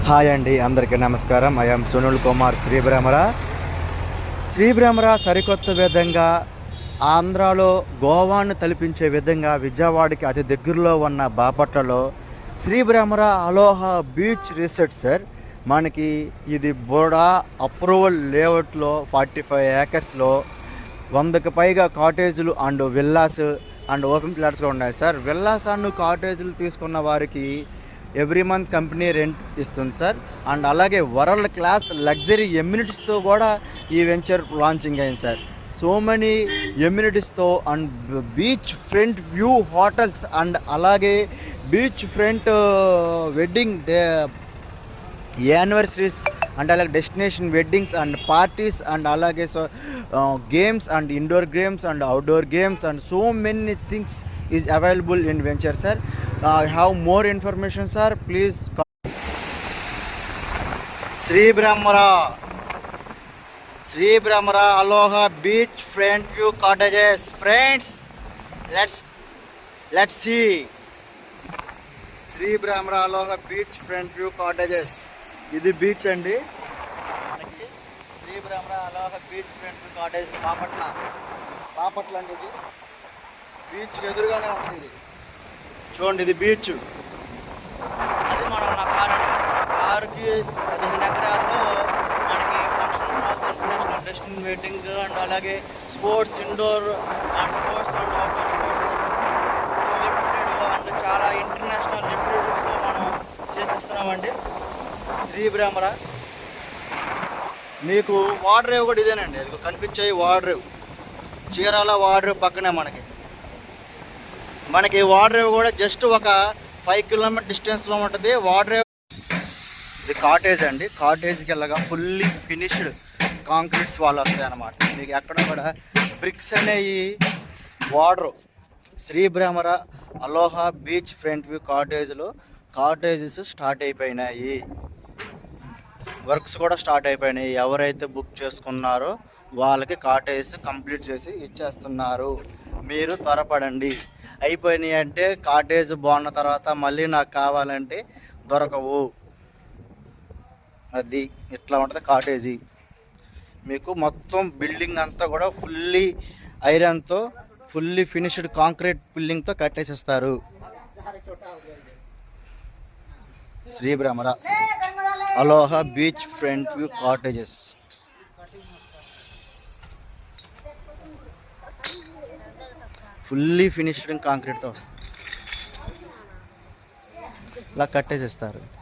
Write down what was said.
Hi అండి, అందరికీ నమస్కారం. ఐఎమ్ సునీల్ కుమార్ శ్రీబ్రహ్మరా. శ్రీబ్రహ్మరా సరికొత్త విధంగా ఆంధ్రాలో గోవాను తలపించే విధంగా విజయవాడకి అతి దగ్గరలో ఉన్న బాపట్లలో Sribrahmara Aloha beach resort sir. మనకి ఇది బోడా అప్రూవల్ లేఅవుట్లో 45 ఏకర్స్లో 100కి పైగా కాటేజీలు అండ్ విల్లాస్ అండ్ ఓపెన్ ప్లాట్స్గా ఉన్నాయి సార్. విల్లాస్ అండ్ కాటేజీలు తీసుకున్న వారికి ఎవ్రీ మంత్ కంపెనీ రెంట్ ఇస్తుంది సార్. అండ్ అలాగే వరల్డ్ క్లాస్ లగ్జరీ ఎమ్యూనిటీస్తో కూడా ఈ వెంచర్ లాంచింగ్ అయింది సార్. సో మెనీ ఎమ్యూనిటీస్తో and beachfront view hotels and అలాగే beachfront wedding anniversaries and అలాగే destination weddings and parties and అలాగే games and indoor games and outdoor games and so many things is available in venture sir. Have more information sir, please call Sribrahmara Aloha Beach front view cottages. Friends, let's see Sribrahmara Aloha Beach front view cottages. ఇది beach అండి. మనకి Sribrahmara Aloha beachfront view cottage Bapatla అండి. ఇది beach ఎదురుగానే ఉంటుంది. చూడండి, ఇది beach. అది నా కారుకి 15 ఎకరాల్లో మనకి function halls, international destination wedding and అలాగే sports indoor and sports and outdoor sports limited and చాలా ఇంటర్నేషనల్ లిమిటెడ్స్తో మనం చేసిస్తున్నామండి శ్రీబ్రహ్మరా. మీకు వాటర్ రేవ్ కూడా ఇదేనండి. అది కనిపించాయి water rave, Chirala water rave పక్కనే మనకి వాటర్ రేవ్ కూడా జస్ట్ ఒక 5 కిలోమీటర్ డిస్టెన్స్లో ఉంటుంది వాటర్ రేవ్. ఇది కాటేజ్ అండి. కాటేజ్కి వెళ్ళగా ఫుల్లీ ఫినిష్డ్ కాంక్రీట్స్ వాళ్ళు వస్తాయి అన్నమాట. మీకు ఎక్కడ కూడా బ్రిక్స్ అనేవి water. Sribrahmara Aloha beachfront view కాటేజ్లో కాటేజెస్ స్టార్ట్ అయిపోయినాయి, వర్క్స్ కూడా స్టార్ట్ అయిపోయినాయి. ఎవరైతే బుక్ చేసుకున్నారో వాళ్ళకి కాటేజెస్ కంప్లీట్ చేసి ఇచ్చేస్తున్నారు. మీరు త్వరపడండి. అయిపోయినాయి అంటే కాటేజ్ బాగున్న తర్వాత మళ్ళీ నాకు కావాలంటే దొరకవు. అది ఇట్లా ఉంటుంది కాటేజీ. మీకు మొత్తం బిల్డింగ్ అంతా కూడా ఫుల్లీ ఐరన్తో ఫుల్లీ ఫినిష్డ్ కాంక్రీట్ బిల్డింగ్తో కట్టేసిస్తారు. Sribrahmara Aloha beachfront view cottages. Fully finished కాంక్రీట్తో వస్తుంది. ఇలా కట్టేసిస్తారు.